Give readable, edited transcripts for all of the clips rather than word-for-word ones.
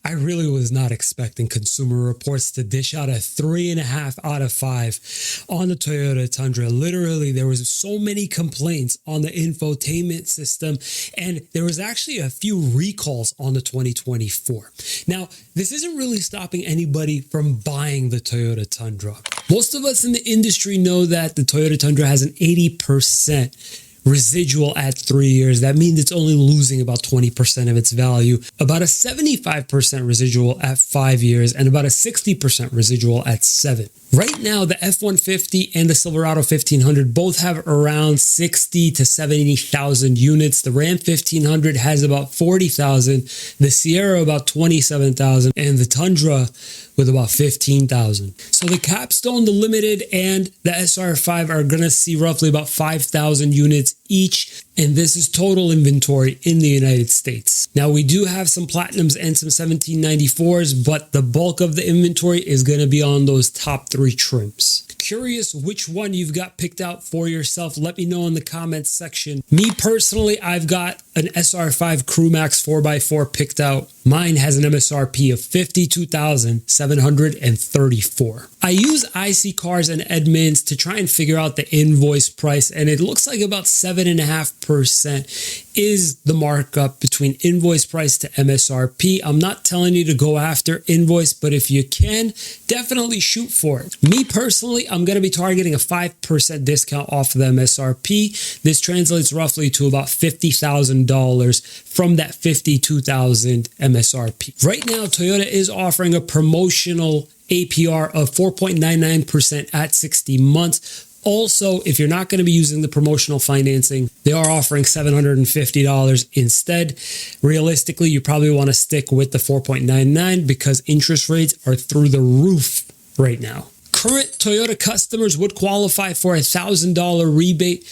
I really was not expecting Consumer Reports to dish out a 3.5 out of 5 on the Toyota Tundra. Literally, there was so many complaints on the infotainment system, and there was actually a few recalls on the 2024. Now, this isn't really stopping anybody from buying the Toyota Tundra. Most of us in the industry know that the Toyota Tundra has an 80% residual at 3 years. That means it's only losing about 20% of its value, about a 75% residual at 5 years, and about a 60% residual at 7. Right now, the F-150 and the Silverado 1500 both have around 60 to 70,000 units. The Ram 1500 has about 40,000, the Sierra about 27,000, and the Tundra with about 15,000. So the Capstone, the Limited, and the SR5 are going to see roughly about 5,000 units each, and this is total inventory in the United States. Now, we do have some Platinums and some 1794s, but the bulk of the inventory is going to be on those top 3 trims. Curious which one you've got picked out for yourself? Let me know in the comments section. Me personally, I've got an SR5 CrewMax 4x4 picked out. Mine has an MSRP of $52,734. I use IC Cars and Edmunds to try and figure out the invoice price, and it looks like about 7.5% is the markup between invoice price to MSRP. I'm not telling you to go after invoice, but if you can, definitely shoot for it. Me personally, I'm going to be targeting a 5% discount off of the MSRP. This translates roughly to about $50,000 from that $52,000 MSRP. Right now, Toyota is offering a promotional APR of 4.99% at 60 months. Also, if you're not going to be using the promotional financing, they are offering $750 instead. Realistically, you probably want to stick with the 4.99 because interest rates are through the roof right now. Current Toyota customers would qualify for a $1,000 rebate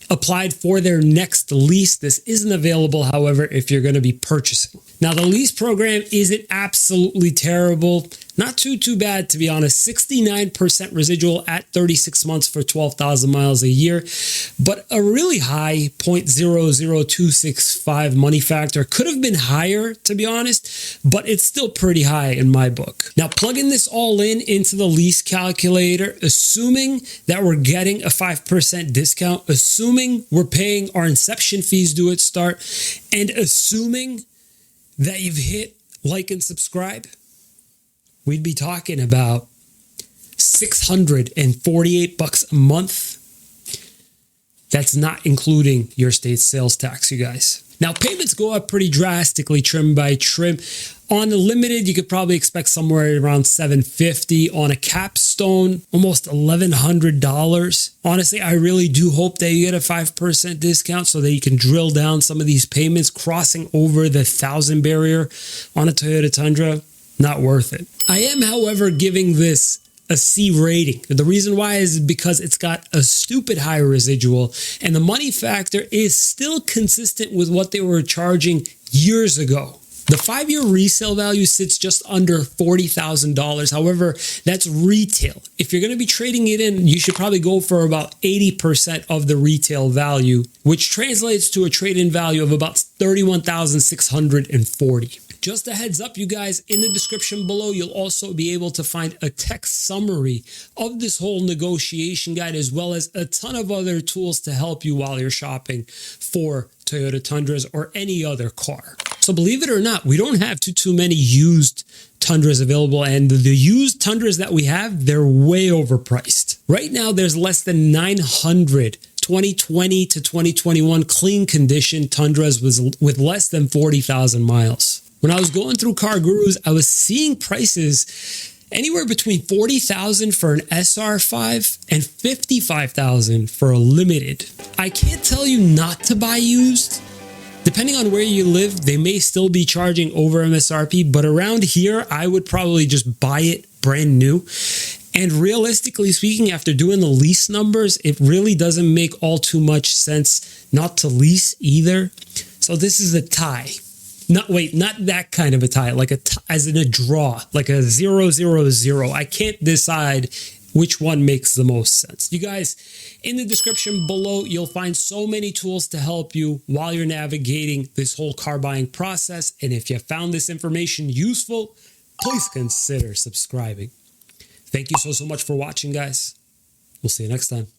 applied for their next lease. This isn't available, however, if you're going to be purchasing. Now, the lease program isn't absolutely terrible. Not too bad, to be honest. 69% residual at 36 months for 12,000 miles a year, but a really high 0.00265 money factor. Could have been higher, to be honest, but it's still pretty high in my book. Now, plugging this all into the lease calculator, assuming that we're getting a 5% discount, assuming we're paying our inception fees due at start, and assuming that you've hit like and subscribe, we'd be talking about $648 a month. That's not including your state sales tax, you guys. Now, payments go up pretty drastically trim by trim. On the Limited, you could probably expect somewhere around $750. On a Capstone, almost $1,100. Honestly, I really do hope that you get a 5% discount so that you can drill down some of these payments. Crossing over the 1,000 barrier on a Toyota Tundra, not worth it. I am, however, giving this a C rating. The reason why is because it's got a stupid high residual, and the money factor is still consistent with what they were charging years ago. The 5-year resale value sits just under $40,000. However, that's retail. If you're going to be trading it in, you should probably go for about 80% of the retail value, which translates to a trade-in value of about $31,640. Just a heads up, you guys, in the description below, you'll also be able to find a text summary of this whole negotiation guide, as well as a ton of other tools to help you while you're shopping for Toyota Tundras or any other car. So believe it or not, we don't have too many used Tundras available, and the used Tundras that we have, they're way overpriced. Right now, there's less than 900 2020 to 2021 clean condition Tundras with less than 40,000 miles. When I was going through Car Gurus, I was seeing prices anywhere between $40,000 for an SR5 and $55,000 for a Limited. I can't tell you not to buy used. Depending on where you live, they may still be charging over MSRP, but around here, I would probably just buy it brand new. And realistically speaking, after doing the lease numbers, it really doesn't make all too much sense not to lease either. So this is a tie. Not that kind of a tie, like as in a draw, like a 0-0-0. I can't decide Which one makes the most sense? You guys, in the description below, you'll find so many tools to help you while you're navigating this whole car buying process. And if you found this information useful, please consider subscribing. Thank you so much for watching, guys. We'll see you next time.